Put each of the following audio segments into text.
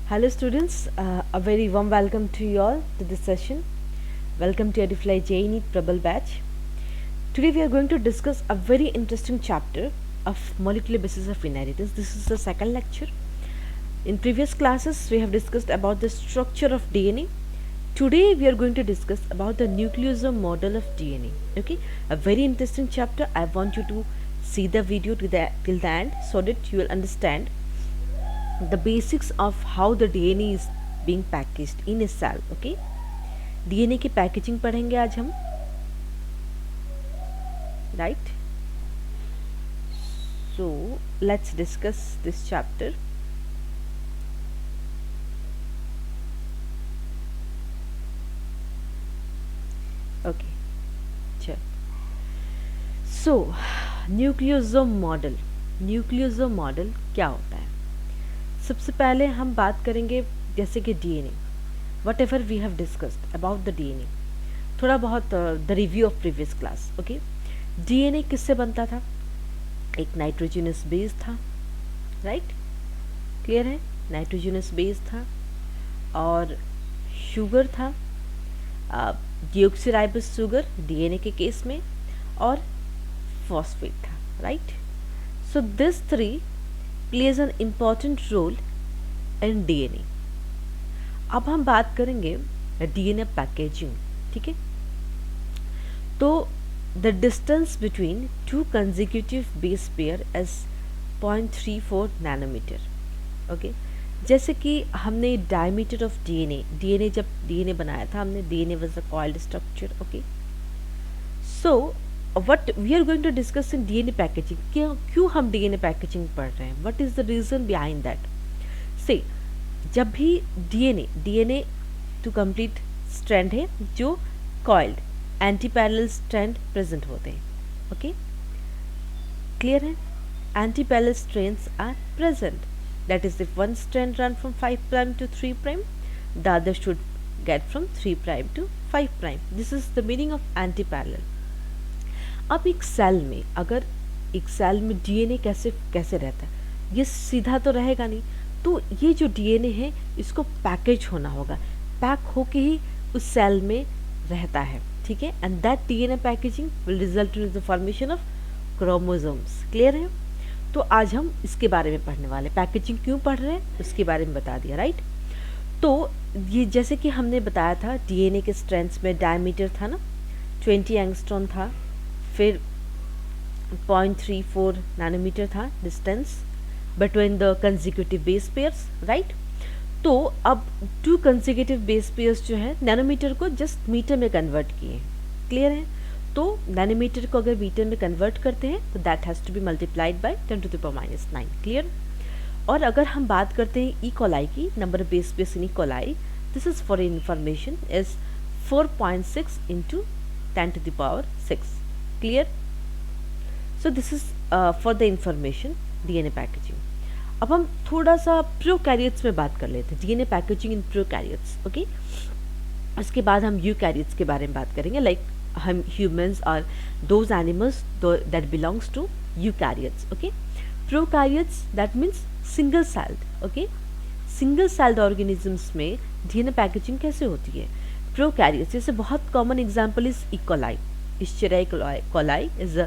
Hello students, a very warm welcome to you all to this session. Welcome to Edifly JNET Prabal batch. Today we are going to discuss a very interesting chapter of molecular basis of inheritance. This is the second lecture. In previous classes we have discussed about the structure of DNA. Today we are going to discuss about the nucleosome model of DNA. Okay, a very interesting chapter. I want you to see the video till the end so that you will understand the basics of how the DNA is being packaged in a cell. Okay, DNA की packaging पढ़ेंगे आज हम, right? So let's discuss this chapter. Okay, चल. So nucleosome model क्या होता है? सबसे पहले हम बात करेंगे जैसे कि DNA, whatever we have discussed about the DNA, थोड़ा बहुत the review of previous class. Okay, DNA किससे बनता था? एक नाइट्रोजनस बेस था, राइट? क्लियर है? नाइट्रोजनस बेस था और शुगर था, डिऑक्सीराइबोस शुगर डीएनए के केस में, और फॉस्फेट था, right? So this three plays an important role in DNA. अब हम बात करेंगे डीएनए पैकेजिंग. ठीक है, तो the distance between to consecutive base pair is 0.34 nanometre. Okay, जैसे कि हमने डायमीटर ऑफ डीएनए जब डीएनए बनाया था हमने, DNA was a coiled structure. Okay, so what we are going to discuss in DNA packaging. क्यों हम DNA पैकेजिंग पढ़ रहे हैं? what is the reason behind that? से जब भी DNA टू कंप्लीट स्ट्रैंड है जो coiled antiparallel strand present होते हैं. ओके, क्लियर है? Antiparallel strands are present. That is if one strand run from 5 prime to 3 prime, the other should get from 3 prime to 5 prime. This is the meaning of antiparallel. अब एक cell में DNA कैसे रहता है? ये सीधा तो रहेगा नहीं, तो ये जो डीएनए है इसको पैकेज होना होगा, पैक होके ही उस सेल में रहता है. ठीक है, and that DNA packaging will result in the formation of chromosomes. Clear है? तो आज हम इसके बारे में पढ़ने वाले. पैकेजिंग क्यों पढ़ रहे हैं उसके बारे में बता दिया, राइट? तो ये जैसे कि हमने बताया था डीएनए के स्ट्रैंड्स में डायमीटर था ना, 20 एंगस्ट्रॉन था, फिर 0.34 नैनोमीटर था distance between the consecutive base pairs, right? तो अब टू कंसेक्यूटिव बेस पेयर्स जो है नैनोमीटर को जस्ट मीटर में कन्वर्ट किए. क्लियर है? तो नैनोमीटर को अगर मीटर में कन्वर्ट करते हैं तो that has to be multiplied by 10⁻⁹. Clear? और अगर हम बात करते हैं ई कोलाई की, number of base pairs in E coli, this is for information is 4.6 into 10⁶. Clear? So this is for the information DNA packaging. अब हम थोड़ा सा प्रोकैरियोट्स में बात कर लेते हैं, DNA packaging in prokaryotes. Okay, उसके बाद हम यूकैरियोट्स के बारे में बात करेंगे, लाइक हम ह्यूमंस और those animals that belongs to eukaryotes. Okay, prokaryotes that means single celled. Okay, single celled organisms में डीएनए पैकेजिंग कैसे होती है? प्रोकैरियोट्स, जैसे बहुत common example is E coli. Escherichia coli is a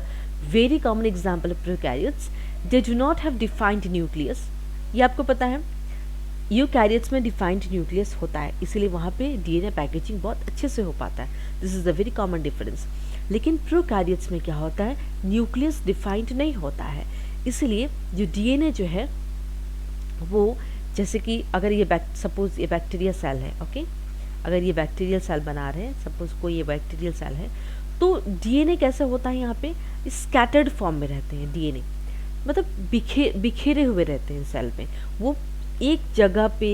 very common example of prokaryotes. They do not have defined nucleus. ये आपको पता है, यूकैरियोट्स में डिफाइंड न्यूक्लियस होता है, इसीलिए वहाँ पे डीएनए पैकेजिंग बहुत अच्छे से हो पाता है. This is a very common difference. लेकिन प्रोकैरियोट्स में क्या होता है? न्यूक्लियस डिफाइंड नहीं होता है, इसलिए जो डीएनए जो है वो, जैसे कि अगर ये सपोज ये बैक्टीरिया सेल है. ओके, अगर ये बैक्टीरियल सेल बना रहे हैं, सपोज कोई ये बैक्टीरियल सेल है, तो डीएनए कैसे होता है? यहाँ पे स्कैटर्ड फॉर्म में रहते हैं डीएनए, मतलब बिखेरे हुए रहते हैं सेल में. वो एक जगह पे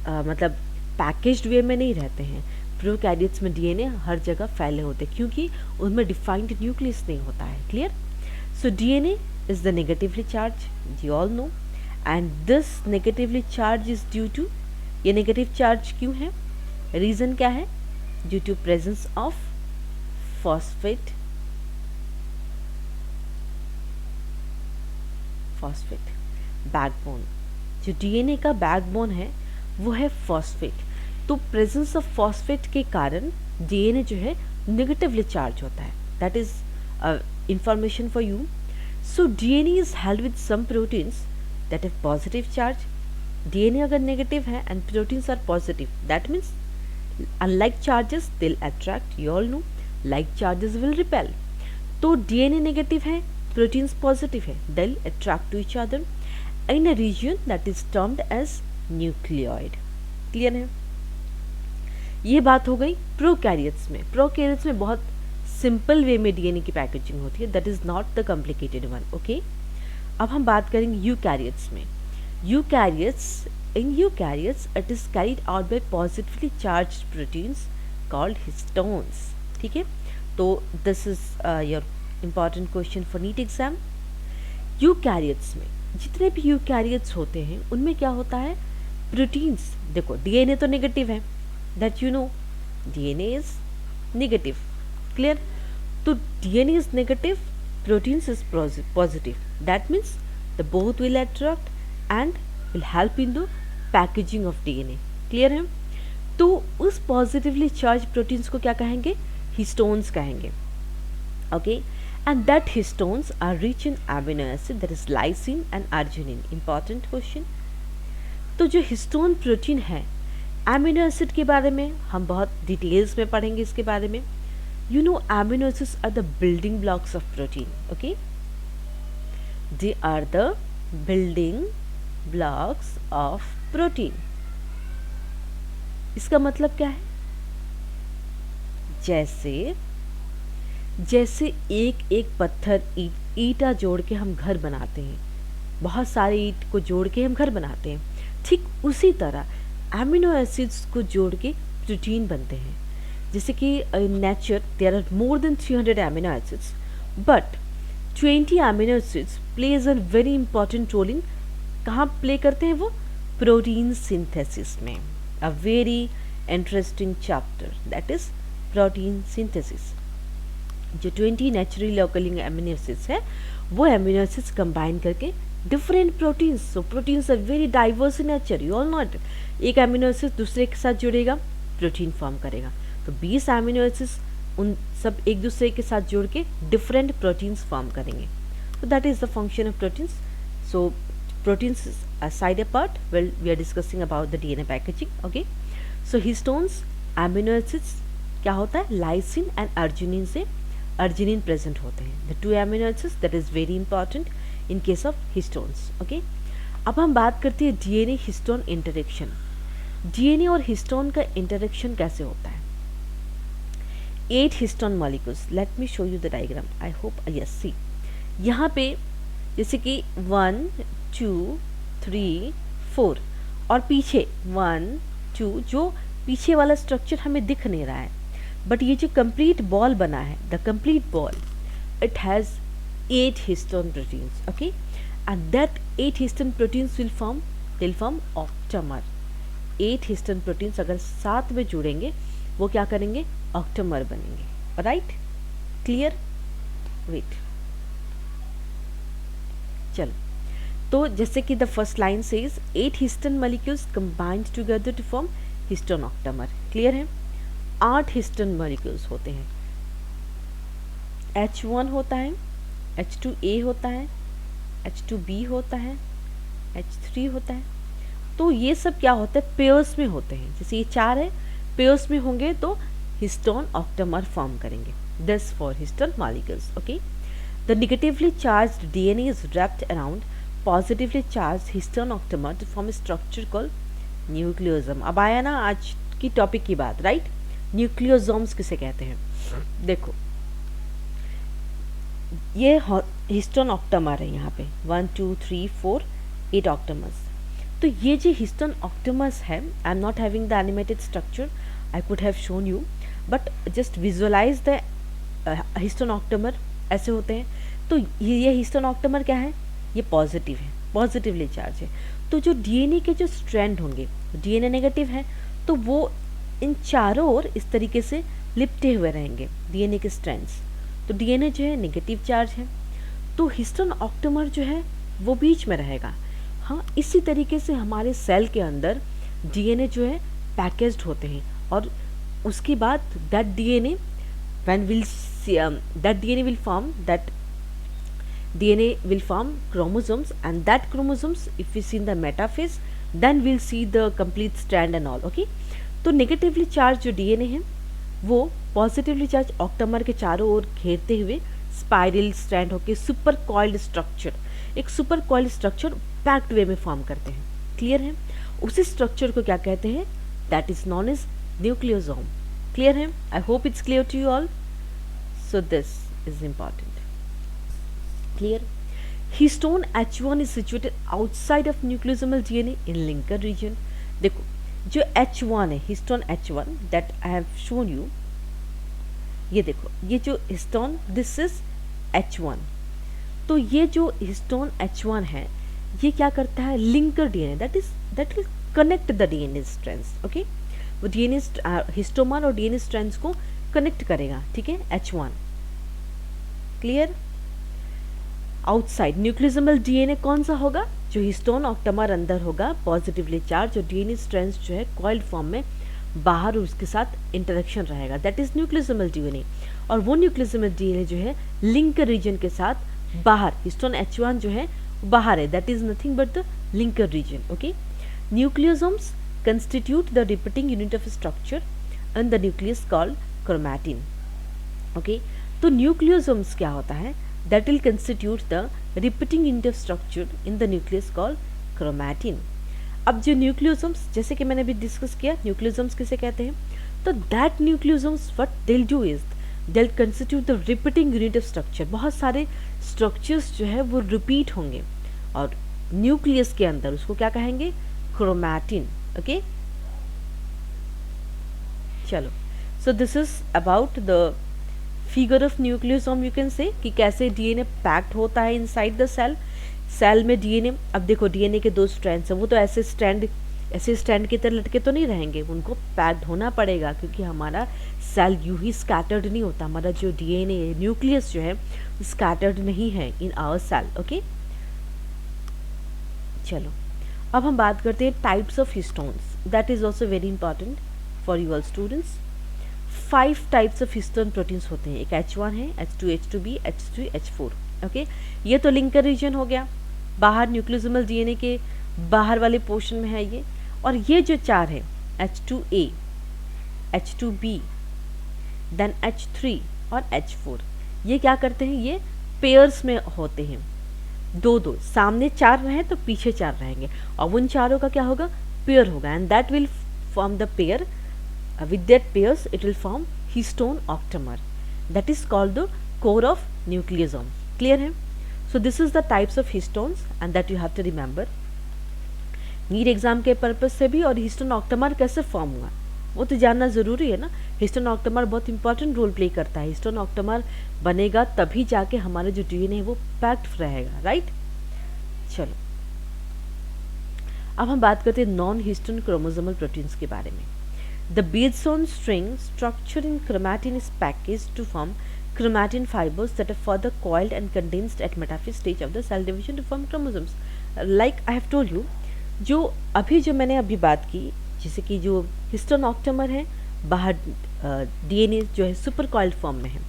मतलब पैकेज्ड वे में नहीं रहते हैं. प्रोकैरियोट्स में डीएनए हर जगह फैले होते हैं क्योंकि उनमें डिफाइंड न्यूक्लियस नहीं होता है. Clear? So DNA is the negatively charge, you all know, and this negatively charge is due to, ये नेगेटिव चार्ज क्यों है? रीज़न क्या है? Due to presence of phosphate backbone. जो डीएनए का बैकबोन है वो है फॉस्फेट। तो प्रेजेंस ऑफ फॉस्फेट के कारण डीएनए जो है नेगेटिवली चार्ज होता है। That is information for you. So DNA is held with some proteins that have positive charge. DNA अगर नेगेटिव है and proteins are positive, that means unlike charges they'll attract, you all know, like charges will repel. तो DNA negative है, proteins positive है, they'll attract to each other in a region that is termed as nucleoid. Clear है? ये बात हो गई prokaryotes में। Prokaryotes में बहुत सिंपल वे में डीएनए की पैकेजिंग होती है, that is not the complicated one. Okay, अब हम बात करेंगे यूकैरियोट्स में। Eukaryotes, in eukaryotes it is carried out by positively charged proteins called histones. ठीक है, तो this is your important question for NEET exam. Eukaryotes में जितने भी यूकैरियोट्स होते हैं उनमें क्या होता है, प्रोटीन्स। देखो डीएनए तो नेगेटिव है, that you know, DNA is negative, clear. तो DNA is negative, proteins is positive, that means the both will attract and will help in the packaging of DNA. Clear है? तो उस positively charge proteins को क्या कहेंगे, histones कहेंगे। Okay, and that histones are rich in amino acid that is lysine and arginine. Important question. तो जो histone protein है, एमिनो एसिड के बारे में हम बहुत डिटेल्स में पढ़ेंगे इसके बारे में। You know amino acids are the building blocks of protein. Okay, they are the building blocks of protein. इसका मतलब क्या है, जैसे जैसे एक एक पत्थर ईंटा जोड़ के हम घर बनाते हैं, बहुत सारे ईंट को जोड़ के हम घर बनाते हैं, ठीक उसी तरह एमिनो एसिड्स को जोड़ के प्रोटीन बनते हैं। जैसे कि in nature there are more than 300 amino acids, but 20 amino acids plays a very important role in, कहाँ प्ले करते हैं वो, प्रोटीन सिंथेसिस में। A very interesting chapter that is protein synthesis. जो 20 नेचुरली ऑकरिंग एमिनो एसिड्स है, वो amino acids combine करके different proteins, so proteins are very diverse in nature, you all know it. एक amino acid दूसरे के साथ जुड़ेगा, प्रोटीन फॉर्म करेगा। तो 20 एमिनो एसिड्स उन सब एक दूसरे के साथ जोड़ के डिफरेंट प्रोटीन्स फॉर्म करेंगे। तो that is the function of proteins. So proteins aside apart, well we are discussing about the DNA packaging. Okay, so histones, amino acids क्या होता है, लाइसिन एंड अर्जिनिन से अर्जिनिन प्रेजेंट होते हैं, the two amino acids that is very important in case of histones. Okay, अब हम बात करते हैं डीएनए हिस्टोन इंटरेक्शन। डीएनए और हिस्टोन का इंटरेक्शन कैसे होता है। 8 histone molecules, let me show you the diagram, I hope yes see. यहाँ पे जैसे कि 1 2 3 4 और पीछे 1 2, जो पीछे वाला स्ट्रक्चर हमें दिख नहीं रहा है, बट ये जो कंप्लीट बॉल बना है, the complete ball, it has 8 histone proteins. Okay, and that 8 histone proteins will form octamer. 8 histone proteins अगर साथ में जुड़ेंगे वो क्या करेंगे, ऑक्टामर बनेंगे। Right, clear? वेट, चलो, तो जैसे कि the first line says 8 histone molecules combined together to form histone octamer. Clear है? 8 हिस्टोन मॉलिक्यूल्स होते हैं, H1 होता है, H2A होता है, H2B होता है, H3 होता है। तो ये सब क्या होता है, पेयर्स में होते हैं। जैसे ये 4 है, पेयर्स में होंगे तो हिस्टोन ऑक्टामर फॉर्म करेंगे। This for histone molecules. Okay, the negatively charged DNA is wrapped around positively charged histone octamer to form a structure called nucleosome. अब आया ना आज की टॉपिक की बात, राइट? न्यूक्लियोसोम्स किसे कहते हैं? देखो, ये हिस्टोन ऑक्टामर है, यहाँ पे 1 2 3 4 8 ऑक्टामर्स। तो ये जो हिस्टोन ऑक्टामर्स है, I am not having the animated structure, I could have shown you, but just visualise the histone octamer. ऐसे होते हैं। तो ये हिस्टोन ऑक्टामर क्या है, ये पॉजिटिव है, पॉजिटिवली चार्ज है। तो जो डीएनए के जो स्ट्रैंड होंगे, डीएनए नेगेटिव है, तो वो इन चारों ओर इस तरीके से लिपटे हुए रहेंगे डीएनए के स्ट्रैंड्स। तो डीएनए जो है नेगेटिव चार्ज है, तो हिस्टोन ऑक्टामर जो है वो बीच में रहेगा। हाँ, इसी तरीके से हमारे सेल के अंदर डीएनए जो है पैकेज्ड होते हैं, और उसके बाद that DNA when we'll see, that DNA will form that DNA will form chromosomes, and that chromosomes if we see in the metaphase then we'll see the complete strand and all. Okay, तो negatively charge जो DNA है वो positively charge octamer के चारों ओर घेरते हुए spiral strand होकर super coiled structure, एक सुपर कॉइल्ड स्ट्रक्चर पैक्ड वे में फॉर्म करते हैं। क्लियर है? उसी स्ट्रक्चर को क्या कहते हैं? That is known as nucleosome. Clear है? I hope it's clear to you all. So this is important. Clear? Histone H1 is situated outside of nucleosomal DNA in linker region। देखो जो H1 है, histone H1 that I have shown you, ये देखो ये जो histone this is H1, तो ये जो हिस्टोन H1 है ये क्या करता है? Linker DNA that will connect the DNA strands. Okay, वो डीएनए हिस्टोमर और डीएनए स्ट्रैंड्स को कनेक्ट करेगा। ठीक है, H1। क्लियर? आउटसाइड न्यूक्लियोसोमल डीएनए कौन सा होगा? जो हिस्टोन ऑक्टामर अंदर होगा पॉजिटिवली चार्ज, और डीएनए स्ट्रैंड्स जो है कॉइल्ड फॉर्म में बाहर उसके साथ इंटरेक्शन रहेगा, दैट इज न्यूक्लियोसोमल डीएनए। और वो न्यूक्लियोसोमल डीएनए जो है लिंकर रीजन के साथ बाहर, हिस्टोन H1 जो है बाहर है, that is nothing but the linker region. Okay, nucleosomes constitute the repeating unit of structure in the nucleus called chromatin. Okay, तो न्यूक्लियोसोम्स क्या होता है? that will constitute the repeating unit of structure in the nucleus called chromatin। अब जो nucleosomes, जैसे कि मैंने अभी डिस्कस किया, न्यूक्लियोसोम्स किसे कहते हैं? तो that nucleosomes what they will do is they will constitute the repeating unit of structure. बहुत सारे स्ट्रक्चर्स जो है वो रिपीट होंगे, और न्यूक्लियस के अंदर उसको क्या कहेंगे? क्रोमैटिन। ओके, चलो, so this is about the figure of nucleosome. You can से कि कैसे डीएनए पैक्ड होता है इनसाइड द सेल। सेल में डीएनए, अब देखो डीएनए के दो स्ट्रैंड्स हैं, वो तो ऐसे स्ट्रैंड की तरह लटके तो नहीं रहेंगे, उनको पैक्ड होना पड़ेगा, क्योंकि हमारा सेल यूं ही स्कैटर्ड नहीं होता। हमारा जो डीएनए न्यूक्लियस जो है स्कैटर्ड नहीं है इन आवर सेल। ओके, चलो अब हम बात करते हैं types of histones. That is also very important for you all students. 5 types of histone proteins होते हैं। एक H1 है, H2, H2B, H3, H4। Okay, ये तो लिंकर रीजन हो गया, बाहर न्यूक्लियोसोमल डीएनए के बाहर वाले पोर्शन में है ये। और ये जो 4 है, H2A, H2B, देन H3 और H4, ये क्या करते हैं? ये पेयर्स में होते हैं, दो दो, सामने 4 रहे तो पीछे 4 रहेंगे, और उन चारों का क्या होगा? पेयर होगा, and that will form the pair. With that pairs it will form histone octamer, that is called the core of nucleosome। Clear है? So this is the types of histones and that you have to remember। NEET exam के purpose से भी, और histone octamer कैसे form हुआ वो तो जानना ज़रूरी है ना। हिस्टोन ऑक्टामर बहुत इंपॉर्टेंट रोल प्ले करता है। हिस्टोन ऑक्टामर बनेगा तभी जाके हमारा जो डीएनए है वो पैक्ड रहेगा, राइट? चलो अब हम बात करते हैं नॉन हिस्टोन क्रोमोसोमल प्रोटीन्स के बारे में। The Beardson string structure in chromatin is packaged to form chromatin fibers that are further coiled and condensed at metaphase stage of the cell division to form chromosomes। Like I have told you, जो मैंने अभी बात की, जैसे कि जो histone octamer है बाहर डीएनए जो है सुपर कॉइल्ड फॉर्म में है,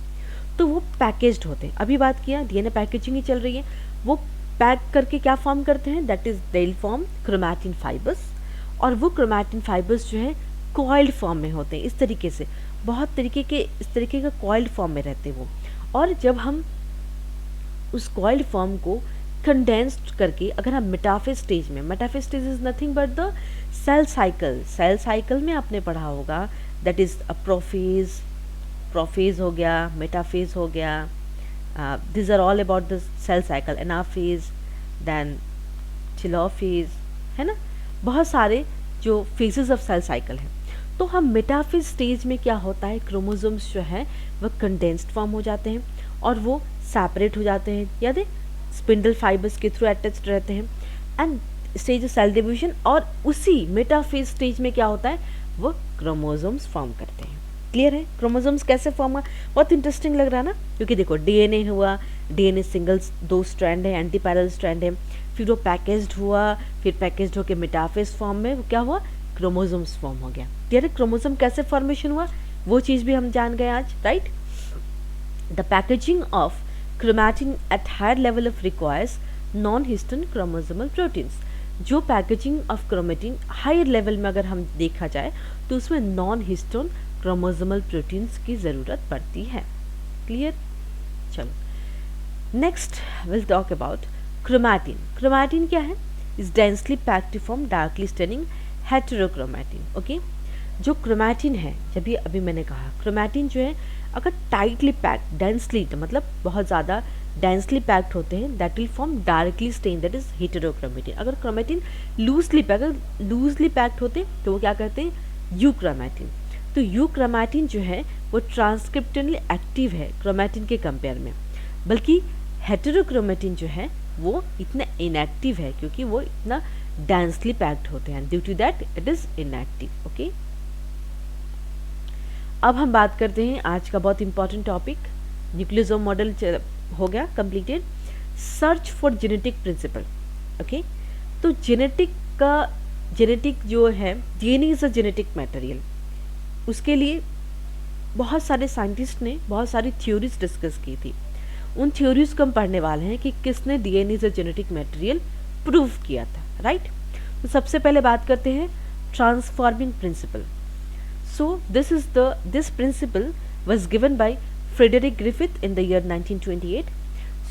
तो वो पैकेज्ड होते हैं। अभी बात किया डीएनए पैकेजिंग ही चल रही है, वो पैक करके क्या फॉर्म करते हैं? That is they will form chromatin fibres, और वो क्रोमैटिन फाइबर्स जो है कॉइल्ड फॉर्म में होते हैं। इस तरीके से बहुत इस तरीके का कॉइल्ड फॉर्म में रहते हैं वो। और जब हम उस कॉइल्ड फॉर्म को कंडेंस्ड करके, अगर हम मेटाफेज स्टेज में, metaphase stage is nothing but the cell cycle. Cell cycle में आपने पढ़ा होगा, दैट इज अ प्रोफेज हो गया, मेटाफेज हो गया, this are all about the cell cycle. Anaphase, then telophase, है ना, बहुत सारे जो फेजेस ऑफ सेल साइकिल है। तो हम मेटाफेज स्टेज में क्या होता है? क्रोमोसोम्स जो है वह कंडेंस्ड फॉर्म हो जाते हैं और वो सेपरेट हो जाते हैं, याद है, स्पिंडल फाइबर्स के थ्रू अटैच्ड रहते हैं, and stage of cell division. और उसी मेटाफेज स्टेज में क्या होता है? वो क्रोमोसोम्स फॉर्म करते हैं। क्लियर है? क्रोमोसोम्स कैसे फॉर्म हुआ? बहुत इंटरेस्टिंग लग रहा है ना, क्योंकि देखो डीएनए हुआ, डीएनए सिंगल 2 स्ट्रैंड है, एंटी पैरेलल स्ट्रैंड है, फिर वो पैकेज्ड हुआ, फिर पैकेज्ड होकर मेटाफेज फॉर्म में क्या हुआ, क्रोमोसोम्स फॉर्म हो गया। क्लियर है, क्रोमोसोम कैसे फॉर्मेशन हुआ वो चीज़ भी हम जान गए आज, right. The packaging of chromatin at higher level of requires non histone chromosomal proteins. जो packaging of chromatin higher level में अगर हम देखा जाए तो उसमें नॉन हिस्टोन क्रोमोसोमल प्रोटीन्स की ज़रूरत पड़ती है। क्लियर, चलो next will talk about chromatin. Chromatin क्या है, is densely packed to form darkly staining heterochromatin. Okay, जो क्रोमैटिन है, जब ये अभी मैंने कहा क्रोमैटिन जो है अगर टाइटली पैक्ड, डेंसली मतलब बहुत ज़्यादा डेंसली पैक्ड होते हैं, that will form darkly stain, that is heterochromatin. अगर क्रोमैटिन लूजली पैक्ड होते तो वो क्या करते हैं, यूक्रोमैटिन। तो यूक्रोमैटिन जो है वो ट्रांसक्रिप्शनली एक्टिव है क्रोमैटिन के कंपेयर में, बल्कि हेटेरोक्रोमैटिन जो है वो इतना इनएक्टिव है क्योंकि वो इतना डेंसली पैक्ड होते हैं, due to that it is inactive. Okay, अब हम बात करते हैं आज का बहुत इंपॉर्टेंट टॉपिक, न्यूक्लियोसोम मॉडल हो गया completed. Search for genetic principle. Okay, तो जेनेटिक जो है, DNA is a genetic material, उसके लिए बहुत सारे साइंटिस्ट ने बहुत सारी थ्योरीज डिस्कस की थी। उन थ्योरीज को हम पढ़ने वाले हैं कि किसने DNA is a genetic material prove किया था, राइट। तो सबसे पहले बात करते हैं transforming principle. So this principle was given by Frederick Griffith in the year 1928.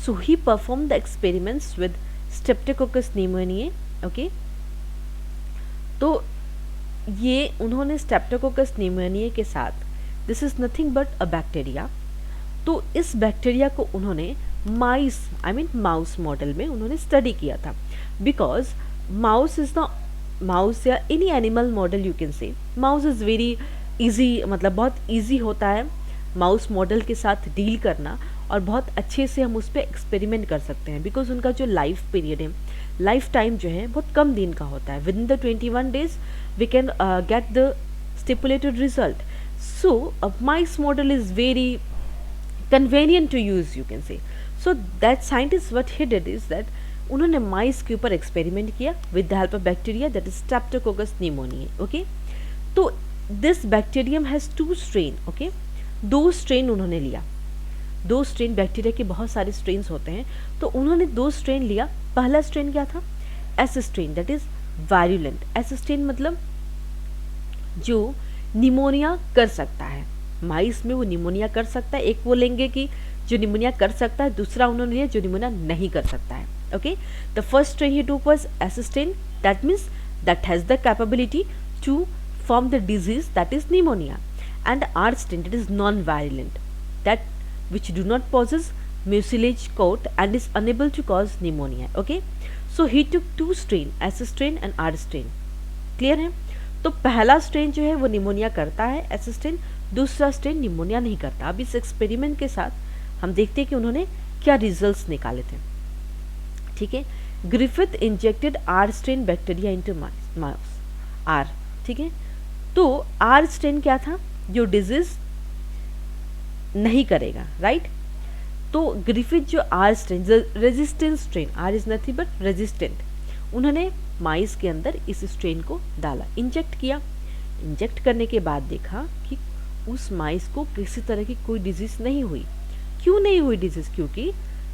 So he performed the experiments with Streptococcus pneumoniae. Okay, तो ये उन्होंने Streptococcus pneumoniae के साथ, this is nothing but a bacteria, तो इस बैक्टीरिया को उन्होंने mouse model में उन्होंने स्टडी किया था, बिकॉज माउस या any animal model you can से, माउस इज़ वेरी इजी, मतलब बहुत इजी होता है माउस मॉडल के साथ डील करना, और बहुत अच्छे से हम उस पर एक्सपेरिमेंट कर सकते हैं, बिकॉज उनका जो लाइफ पीरियड है, लाइफ टाइम जो है बहुत कम दिन का होता है। Within the 21 days we can get the stipulated result. So mice model is very convenient to use, you can say. So that scientist what he did is that उन्होंने mice के ऊपर एक्सपेरिमेंट किया with the help of bacteria that is streptococcus pneumonia. Okay, तो this bacterium has 2 strain. Okay, 2 strain उन्होंने लिया, 2 strain, bacteria के बहुत सारे स्ट्रेन्स होते हैं, तो उन्होंने 2 स्ट्रेन लिया। पहला स्ट्रेन क्या था, S strain, that is virulent. S strain मतलब जो निमोनिया कर सकता है, माइस में वो निमोनिया कर सकता है। एक वो लेंगे कि जो निमोनिया कर सकता है, दूसरा उन्होंने लिया जो निमोनिया नहीं कर सकता है। Okay, the first strain he took was S strain, that means that has the capability to form the disease, that is pneumonia, and R strain, that is non-virulent, that which do not possess mucilage coat and is unable to cause pneumonia. Okay, so he took 2 strain, S strain and R strain. Clear है? तो पहला strain जो है वो pneumonia करता है, S strain, दूसरा strain pneumonia नहीं करता। अब इस एक्सपेरिमेंट के साथ हम देखते हैं कि उन्होंने क्या रिजल्ट्स निकाले थे। ठीक है, Griffith injected R strain bacteria into mouse, R, ठीक है। तो आर स्ट्रेन क्या था, जो डिजीज नहीं करेगा, राइट। तो ग्रिफिथ जो R strain, resistant strain, R is nothing but resistant, उन्होंने माइस के अंदर इस स्ट्रेन को डाला, इंजेक्ट किया। इंजेक्ट करने के बाद देखा कि उस माइस को किसी तरह की कोई डिजीज नहीं हुई। क्यों नहीं हुई डिजीज, क्योंकि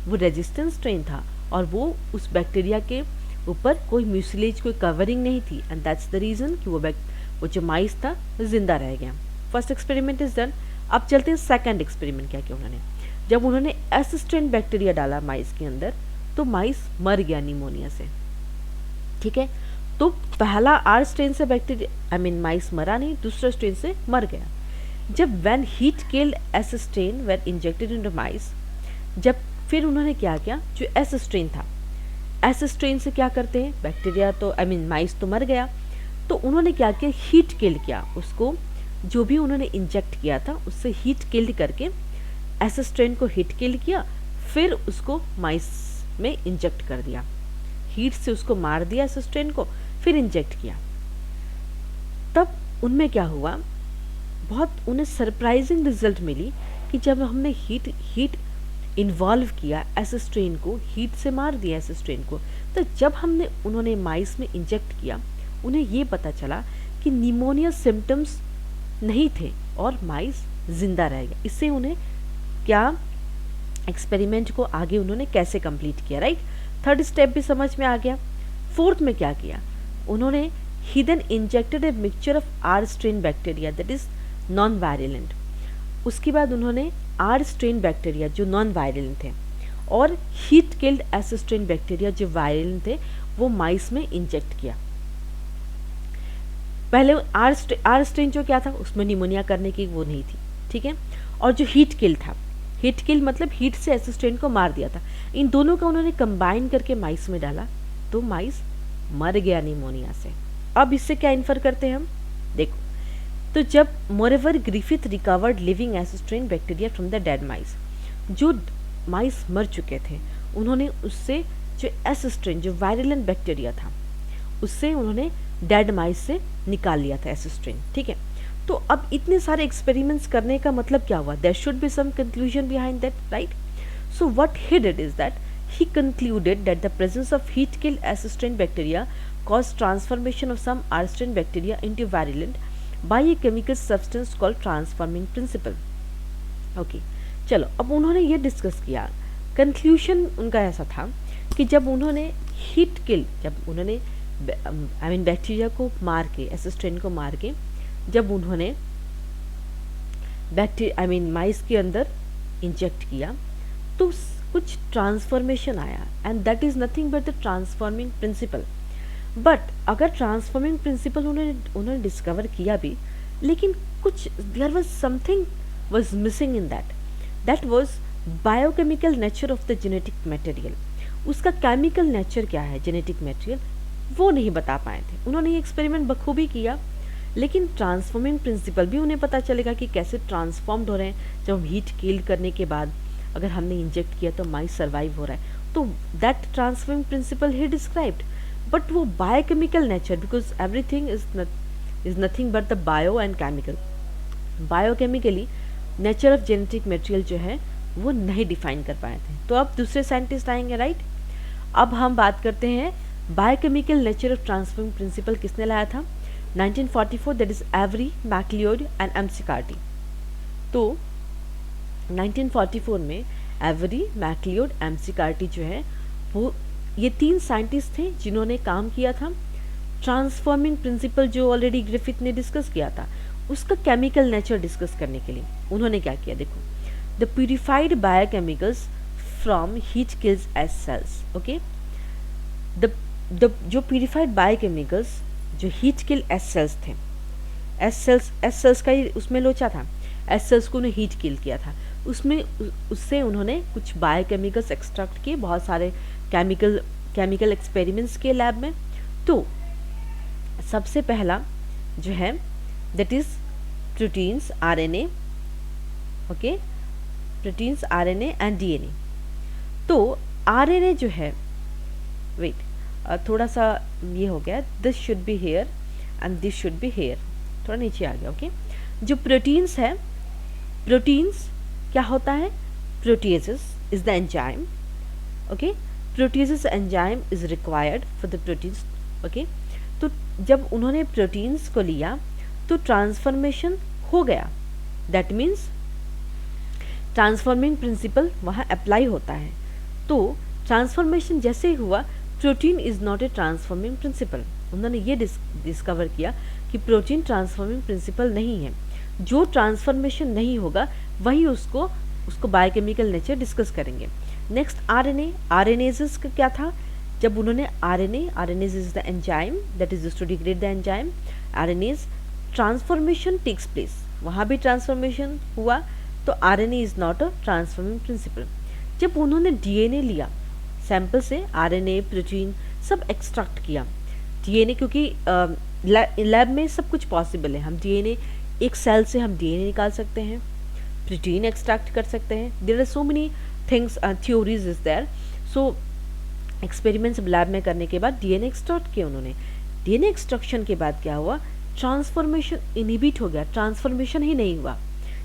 वो रेजिस्टेंट स्ट्रेन था और वो उस बैक्टीरिया के ऊपर कोई म्यूसिलेज, कोई कवरिंग नहीं थी, एंड दैट्स द रीजन कि वो जो माइस था वो जिंदा रह गया। First experiment is done. अब चलते हैं सेकंड एक्सपेरिमेंट क्या किया उन्होंने। जब उन्होंने एस स्ट्रेन बैक्टीरिया डाला माइस के अंदर तो माइस मर गया निमोनिया से। ठीक है, तो पहला आर स्ट्रेन से बैक्टीरिया माइस मरा नहीं, दूसरा स्ट्रेन से मर गया। जब when heat killed S strain were injected into mice, जब फिर उन्होंने क्या किया, जो एस स्ट्रेन था, एस स्ट्रेन से क्या करते हैं, बैक्टीरिया तो माइस तो मर गया, तो उन्होंने क्या किया, हीट किल्ड किया उसको, जो भी उन्होंने इंजेक्ट किया था उससे हीट किल्ड करके एस स्ट्रेन को हीट किल्ड किया, फिर उसको माइस में इंजेक्ट कर दिया, हीट से उसको मार दिया एस स्ट्रेन को, फिर इंजेक्ट किया। तब उनमें क्या हुआ, बहुत उन्हें सरप्राइजिंग रिजल्ट मिली कि जब हमने हीट इन्वॉल्व किया, ऐसे स्ट्रेन को हीट से मार दिया ऐसे स्ट्रेन को। तो जब हमने उन्होंने माइस में इंजेक्ट किया, उन्हें ये पता चला कि निमोनिया सिम्टम्स नहीं थे और माइस जिंदा रह गया। इससे उन्हें क्या एक्सपेरिमेंट को आगे उन्होंने कैसे कंप्लीट किया, राइट। थर्ड स्टेप भी समझ में आ गया। फोर्थ में क्या किया उन्होंने, he then injected a mixture of R strain bacteria that is non violent. उसके बाद उन्होंने आर स्ट्रेन बैक्टीरिया जो नॉन वायलेंट थे और heat killed S strain bacteria जो वायलेंट थे वो माइस में इंजेक्ट किया। पहले आर स्ट्रेन जो क्या था उसमें निमोनिया करने की वो नहीं थी, ठीक है। और जो हीट किल था, हीट किल मतलब हीट से एस स्ट्रेन को मार दिया था, इन दोनों का उन्होंने कंबाइन करके माइस में डाला तो माइस मर गया निमोनिया से। अब इससे क्या इन्फर करते हैं हम, देखो। तो जब moreover Griffith recovered living S strain bacteria from the dead mice, जो माइस मर चुके थे उन्होंने उससे जो एस स्ट्रेन जो वायरलेंट बैक्टीरिया था उससे उन्होंने डेड माइस से निकाल लिया था एस स्ट्रेन, ठीक है। तो अब इतने सारे एक्सपेरिमेंट्स करने का मतलब क्या हुआ, there should be some conclusion behind that, right. So what he did is that he concluded that the presence of heat killed S strain bacteria caused transformation of some R strain bacteria into virulent by a chemical substance called transforming principle. Okay, चलो अब उन्होंने ये discuss किया, conclusion उनका ऐसा था कि जब उन्होंने हीट किल, जब उन्होंने बैक्टीरिया को मार के एस स्ट्रेन को मार के जब उन्होंने माइस के अंदर इंजेक्ट किया तो कुछ ट्रांसफॉर्मेशन आया and that is nothing but the transforming principle. But अगर ट्रांसफॉर्मिंग प्रिंसिपल उन्होंने डिस्कवर किया भी, लेकिन कुछ there was something was missing in that was biochemical nature of the genetic material. उसका केमिकल नेचर क्या है जेनेटिक मटेरियल वो नहीं बता पाए थे। उन्होंने ये एक्सपेरिमेंट बखूबी किया, लेकिन ट्रांसफॉर्मिंग प्रिंसिपल भी उन्हें पता चलेगा कि कैसे ट्रांसफॉर्म्ड हो रहे हैं। जब हीट किल करने के बाद अगर हमने इंजेक्ट किया तो माइस सर्वाइव हो रहा है, तो that transforming principle he described. But वो biochemical nature, because everything is nothing but the bio and chemical, biochemically nature of genetic material जो है वो नहीं डिफाइन कर पाए थे। तो अब दूसरे साइंटिस्ट आएंगे, राइट। अब हम बात करते हैं biochemical nature of transforming principle किसने लाया था, 1944, that is Avery, MacLeod and McCarty. तो 1944 में एवरी, मैक्लियोड, एमसीकार्टी जो है वो ये तीन साइंटिस्ट थे जिन्होंने काम किया था ट्रांसफॉर्मिंग प्रिंसिपल जो ऑलरेडी ग्रिफिथ ने डिस्कस किया था उसका केमिकल नेचर डिस्कस करने के लिए। उन्होंने क्या किया, देखो, the purified biochemicals from heat kills S cells. Okay, the जो प्यूरिफाइड बायोकेमिकल्स जो हीट किल एज सेल्स थे, एज सेल्स का ही उसमें लोचा था, एज सेल्स को उन्हें हीट किल किया था, उसमें उससे उन्होंने कुछ बायोकेमिकल्स एक्सट्रैक्ट किए, बहुत सारे केमिकल एक्सपेरिमेंट्स किए लैब में। तो सबसे पहला जो है that is proteins, RNA, okay, proteins, RNA and DNA. तो आरएनए जो है, वेट थोड़ा सा ये हो गया, this should be here and this should be here, थोड़ा नीचे आ गया, ओके। जो प्रोटीन्स है, प्रोटीन्स क्या होता है, proteases is the enzyme, okay, proteases enzyme is required for the proteins, okay. तो जब उन्होंने प्रोटीन्स को लिया तो ट्रांसफॉर्मेशन हो गया, दैट मीन्स ट्रांसफॉर्मिंग प्रिंसिपल वहाँ अप्लाई होता है। तो ट्रांसफॉर्मेशन जैसे ही हुआ, protein is not a transforming principle. उन्होंने ये डिस्कवर किया कि प्रोटीन ट्रांसफॉर्मिंग प्रिंसिपल नहीं है, जो ट्रांसफॉर्मेशन नहीं होगा वही उसको बायोकेमिकल नेचर डिस्कस करेंगे। नेक्स्ट आरएनए, आरएनएजेस का क्या था, जब उन्होंने RNase is the enzyme that is used to degrade the enzyme, RNase transformation takes place, वहाँ भी ट्रांसफॉर्मेशन हुआ, तो RNA is not a transforming principle. जब उन्होंने डीएनए लिया सैंपल से, आरएनए, प्रोटीन सब एक्सट्रैक्ट किया, डीएनए क्योंकि लैब में सब कुछ पॉसिबल है, हम डीएनए एक सेल से हम डीएनए निकाल सकते हैं, प्रोटीन एक्सट्रैक्ट कर सकते हैं, there are so many things, theories is there. So experiments lab में करने के बाद डीएनए एक्सट्रैक्ट किया उन्होंने। डीएनए एक्सट्रैक्शन के बाद क्या हुआ, ट्रांसफॉर्मेशन इनहिबिट हो गया, ट्रांसफॉर्मेशन ही नहीं हुआ।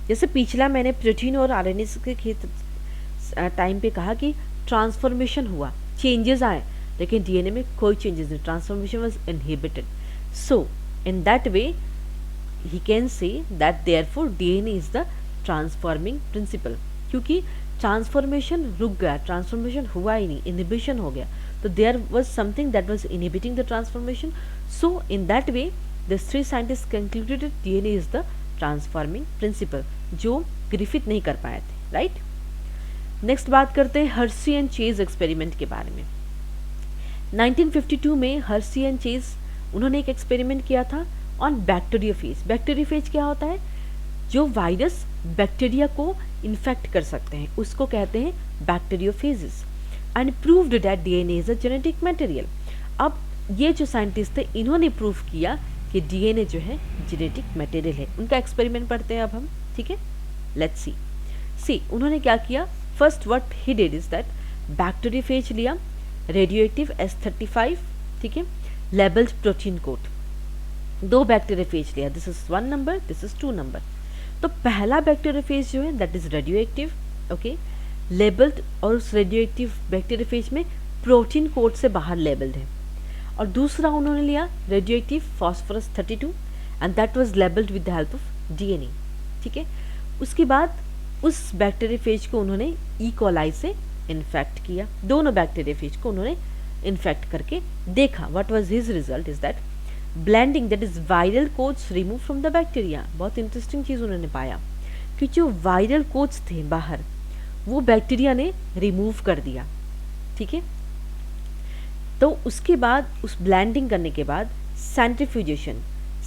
जैसे पिछला मैंने प्रोटीन और आरएनए के टाइम पे कहा कि ट्रांसफॉर्मेशन हुआ, चेंजेस आए, लेकिन डीएनए में कोई चेंजेस नहीं, transformation was inhibited. So in that way he can say that therefore DNA is the transforming principle. क्योंकि ट्रांसफॉर्मेशन रुक गया, ट्रांसफॉर्मेशन हुआ ही नहीं, इनहिबिशन हो गया, तो there was something that was inhibiting the transformation. So in that way this three scientist concluded DNA is the transforming principle, जो Griffith नहीं कर पाए थे. राइट. नेक्स्ट बात करते हैं हर्शी एंड चेज एक्सपेरिमेंट के बारे में. 1952 में हर्शी एंड चेज उन्होंने एक एक्सपेरिमेंट किया था ऑन बैक्टीरियोफेज. बैक्टीरियोफेज क्या होता है? जो वायरस बैक्टीरिया को इन्फेक्ट कर सकते हैं उसको कहते हैं bacteriophages. And proved that DNA is a genetic material. अब ये जो साइंटिस्ट थे इन्होंने प्रूव किया कि डीएनए जो है जेनेटिक मटेरियल है. उनका एक्सपेरिमेंट पढ़ते हैं अब हम. ठीक है, लेट्स सी. उन्होंने क्या किया? First what he did is that bacteriophage लिया, रेडियोएक्टिव S35, ठीक है, लेबल्ड प्रोटीन कोड. दो बैक्टीरियोफेज लिया, this is 1 number, this is 2 number. तो पहला बैक्टीरियोफेज जो है that is radioactive, okay, labelled, और उस रेडियोएक्टिव बैक्टीरियोफेज में प्रोटीन कोड से बाहर लेबल्ड है. और दूसरा उन्होंने लिया radioactive phosphorus 32 and that was labelled with the help of DNA. ठीक है, उसके बाद उस बैक्टीरियोफेज को उन्होंने ई कोलाई से इन्फेक्ट किया. दोनों बैक्टीरियोफेज को उन्होंने इन्फेक्ट करके देखा. What was his result is that blending that is viral codes remove from the bacteria. बहुत इंटरेस्टिंग चीज उन्होंने पाया कि जो वायरल कोड्स थे बाहर वो बैक्टीरिया ने रिमूव कर दिया. ठीक है, तो उसके बाद उस ब्लेंडिंग करने के बाद सेंट्रीफ्यूजेशन.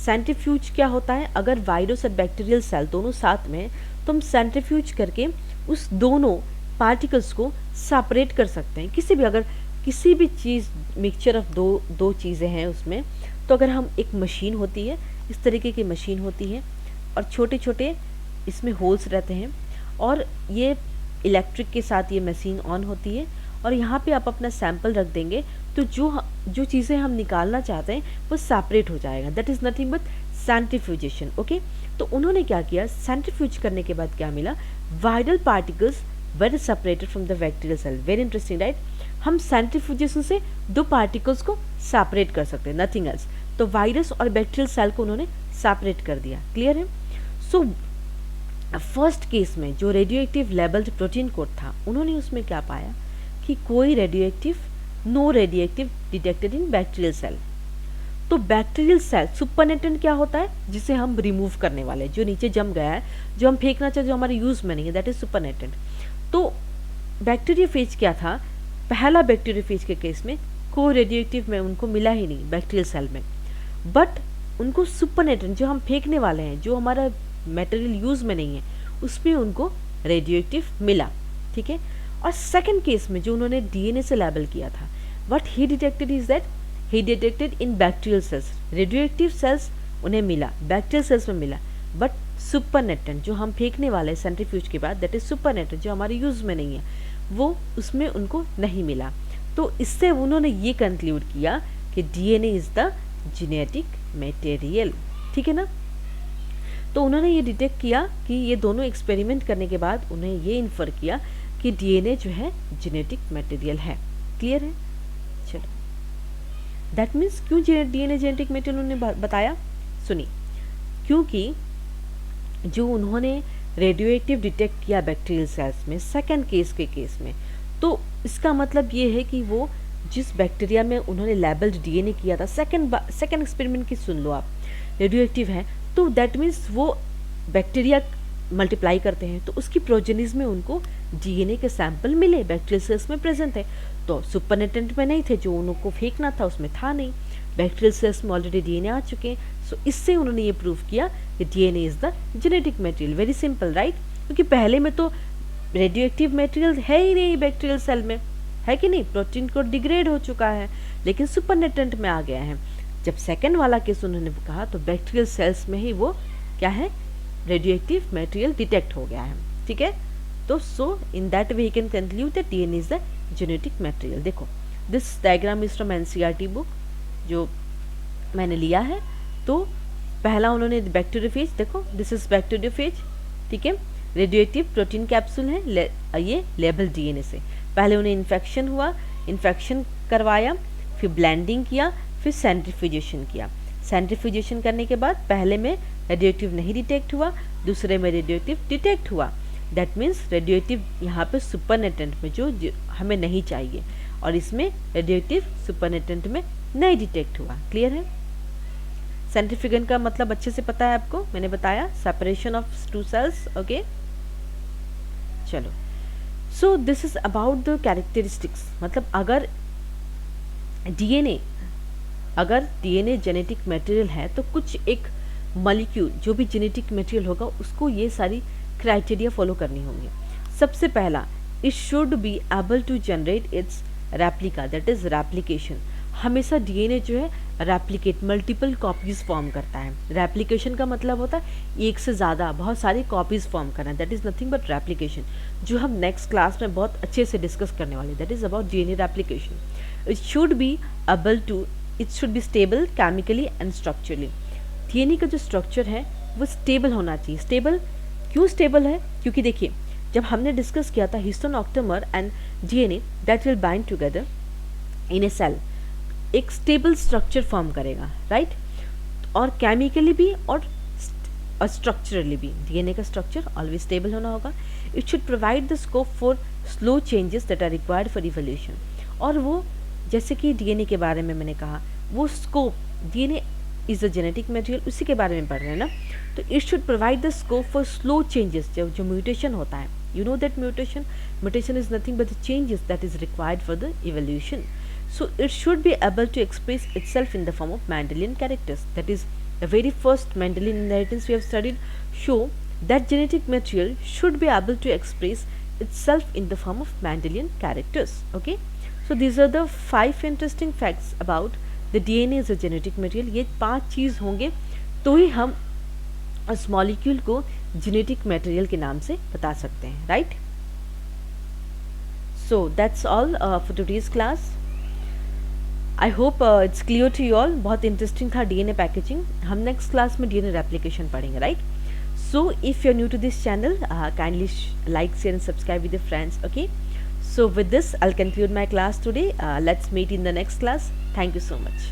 सेंट्रीफ्यूज क्या होता है? अगर वायरस और बैक्टीरियल सेल दोनों साथ में है तो हम सेंट्रीफ्यूज करके उस दोनों पार्टिकल्स को सेपरेट कर सकते हैं. किसी भी, अगर किसी भी चीज़ मिक्सचर ऑफ दो चीज़ें हैं उसमें, तो अगर हम, एक मशीन होती है, इस तरीके की मशीन होती है और छोटे छोटे इसमें होल्स रहते हैं और ये इलेक्ट्रिक के साथ ये मशीन ऑन होती है और यहाँ पे आप अपना सैंपल रख देंगे तो जो चीज़ें हम निकालना चाहते हैं वो सेपरेट हो जाएगा. That is nothing but centrifugation. Okay, तो उन्होंने क्या किया? सेंट्रीफ्यूज करने के बाद क्या मिला? Viral particles were separated from the bacterial cell. Very interesting, right. हम सेंट्रीफ्यूजेशन से दो पार्टिकल्स को सेपरेट कर सकते हैं, नथिंग एल्स. तो वायरस और बैक्टीरियल सेल को उन्होंने सेपरेट कर दिया. क्लियर है? सो फर्स्ट केस में जो रेडियोएक्टिव लेबल्ड प्रोटीन कोड था, उन्होंने उसमें क्या पाया कि कोई radioactive, no radioactive detected in bacterial cell. तो बैक्टीरियल सेल सुपरनेटेंट क्या होता है? जिसे हम रिमूव करने वाले, जो नीचे जम गया है, जो हम फेंकना चाहते, जो हमारे यूज में नहीं है, दैट इज सुपरनेटेंट. तो बैक्टीरियोफेज क्या था? पहला बैक्टीरियोफेज के केस में कोई रेडियोएक्टिव में उनको मिला ही नहीं बैक्टीरियल सेल में, बट उनको सुपरनेटेंट, जो हम फेंकने वाले हैं, जो हमारा मटेरियल यूज में नहीं है, उसमें उनको रेडियोएक्टिव मिला. ठीक है, और सेकंड केस में जो उन्होंने डीएनए से लेबल किया था, what he detected is that he detected in bacterial cells. Radioactive cells उन्हें मिला, बैक्टीरियल सेल्स में मिला, बट सुपरनेटेंट जो हम फेंकने वाले सेंट्रीफ्यूज के बाद, दैट इज सुपरनेटेंट जो हमारे यूज में नहीं है, वो उसमें उनको नहीं मिला. तो इससे उन्होंने ये कंक्लूड किया कि DNA is the genetic material. ठीक है ना? तो उन्होंने ये डिटेक्ट किया कि ये दोनों एक्सपेरिमेंट करने के बाद उन्हें ये इन्फर किया कि डीएनए जो है जेनेटिक मटेरियल है. क्लियर है? चलो, दैट मीन्स क्यों डीएनए जेनेटिक मटेरियल उन्होंने बताया? सुनिए, क्योंकि जो उन्होंने रेडियोएक्टिव डिटेक्ट किया बैक्टीरियल सेल्स में सेकंड केस के केस में, तो इसका मतलब ये है कि वो जिस बैक्टीरिया में उन्होंने लेबल्ड डीएनए किया था, सेकंड एक्सपेरिमेंट की सुन लो आप, रेडियोएक्टिव है, तो दैट मीन्स वो बैक्टीरिया मल्टीप्लाई करते हैं तो उसकी प्रोजेनिस में उनको डीएनए के सैंपल मिले, बैक्टीरियल सेल्स में प्रेजेंट है. तो सुपरनेटेंट में नहीं थे, जो उनको फेंकना था उसमें था नहीं, बैक्टीरियल सेल्स में ऑलरेडी डीएनए आ चुके हैं. सो इससे उन्होंने ये प्रूव किया कि DNA is the genetic material. Very simple, right? क्योंकि पहले में तो रेडियोएक्टिव मटेरियल है ही नहीं बैक्टीरियल सेल में, है कि नहीं? प्रोटीन को डिग्रेड हो चुका है, लेकिन सुपरनेटेंट में आ गया है. जब सेकंड वाला केस उन्होंने कहा तो बैक्टीरियल सेल्स में ही वो क्या है? रेडियोएक्टिव मटेरियल डिटेक्ट हो गया है. ठीक है? तो so in that way he can conclude that DNA is the genetic material. देखो, this diagram is from NCERT book जो मैंने लिया है. तो पहला उन्होंने बैक्टीरियोफेज, देखो दिस इज बैक्टीरियोफेज, ठीक है, रेडियोएक्टिव प्रोटीन कैप्सूल है, ये लेबल डीएनए से। पहले उन्हें इन्फेक्शन हुआ, इन्फेक्शन करवाया, फिर ब्लेंडिंग किया, फिर सेंट्रीफ्यूजेशन किया। सेंट्रीफ्यूजेशन करने के बाद पहले में रेडियोएक्टिव नहीं डिटेक्ट हुआ, दूसरे में रेडियोएक्टिव डिटेक्ट हुआ। दैट मीन्स रेडियोएक्टिव यहाँ पे सुपरनेटेंट में जो हमें नहीं चाहिए, और इसमें रेडियोएक्टिव सुपरनेटेंट में नहीं डिटेक्ट हुआ। क्लियर है? सेंट्रीफ्यूगन का मतलब अच्छे से पता है आपको, मैंने बताया, separation of two cells. Okay, चलो। So this is about the characteristics, मतलब अगर डीएनए जेनेटिक मटेरियल है तो कुछ एक मॉलिक्यूल जो भी जेनेटिक मटेरियल होगा उसको ये सारी क्राइटेरिया फॉलो करनी होंगी। सबसे पहला, it should be able to generate its replica, that is replication. हमेशा डीएनए जो है रेप्लिकेट, मल्टीपल कॉपीज फॉर्म करता है। रेप्लिकेशन का मतलब होता है एक से ज़्यादा, बहुत सारी कॉपीज फॉर्म करना, that is nothing but replication, जो हम नेक्स्ट क्लास में बहुत अच्छे से डिस्कस करने वाले, that is about DNA replication. It should be able to, it should be stable chemically and structurally. DNA का जो स्ट्रक्चर है वो स्टेबल होना चाहिए। स्टेबल क्यों स्टेबल है? क्योंकि देखिए, जब हमने डिस्कस किया था histone octamer and DNA that will bind together in a cell, एक स्टेबल स्ट्रक्चर फॉर्म करेगा, राइट? और केमिकली भी और स्ट्रक्चरली भी डीएनए का स्ट्रक्चर ऑलवेज स्टेबल होना होगा। It should provide the scope for slow changes that are required for evolution. और वो जैसे कि डीएनए के बारे में मैंने कहा, वो scope, DNA is a genetic material, उसी के बारे में पढ़ रहे हैं ना, तो it should provide the scope for slow changes. जो म्यूटेशन होता है, you know that mutation is nothing but the changes that is required for the evolution. So it should be able to express itself in the form of Mendelian characters. That is, the very first Mendelian inheritance we have studied show that genetic material should be able to express itself in the form of Mendelian characters. Okay, so these are the 5 interesting facts about the DNA as a genetic material. ये 5 चीज़ होंगे तो ही हम उस molecule को genetic material के नाम से बता सकते हैं, right? So that's all for today's class. I hope it's clear to you all. बहुत इंटरेस्टिंग था डीएनए पैकेजिंग. हम नेक्स्ट क्लास में डीएनए रेप्लिकेशन पढ़ेंगे, right? So if you are new to this channel, kindly like, share and subscribe with your friends. Okay, so with this I'll conclude my class today. Let's meet in the next class. Thank you so much.